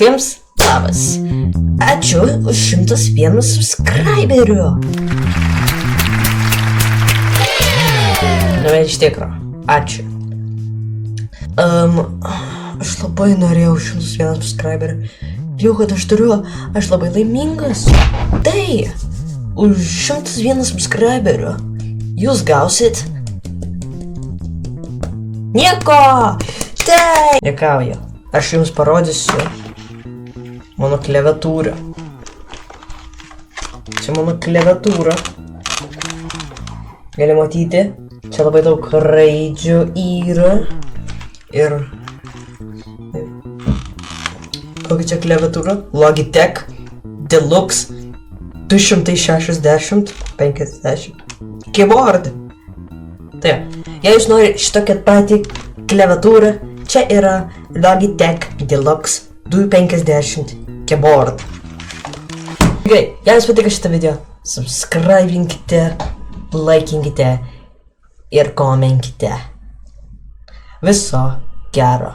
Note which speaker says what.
Speaker 1: Visiems labas. Ačiū už 101 subscriberių. Nu, iš tikro. Ačiū. Aš labai norėjau 101 subscriberių. Jau kad aš turiu, aš labai laimingas. Tai, už 101 subscriberių jūs gausit nieko. Tai, nekauju. Aš jums parodysiu mano klaviatūrą. Čia mano klaviatūra. Gali matyti, čia labai daug raidžių yra. Ir kokia čia klaviatūra? Logitech Deluxe 260 50 keyboard. Tai, jei jūs nori šitokią patį klaviatūrą, čia yra Logitech Deluxe 250 keyboard. Gerai, jei jums patiko šitą video, subscribinkite, laikinkite ir komenkite. Viso gero.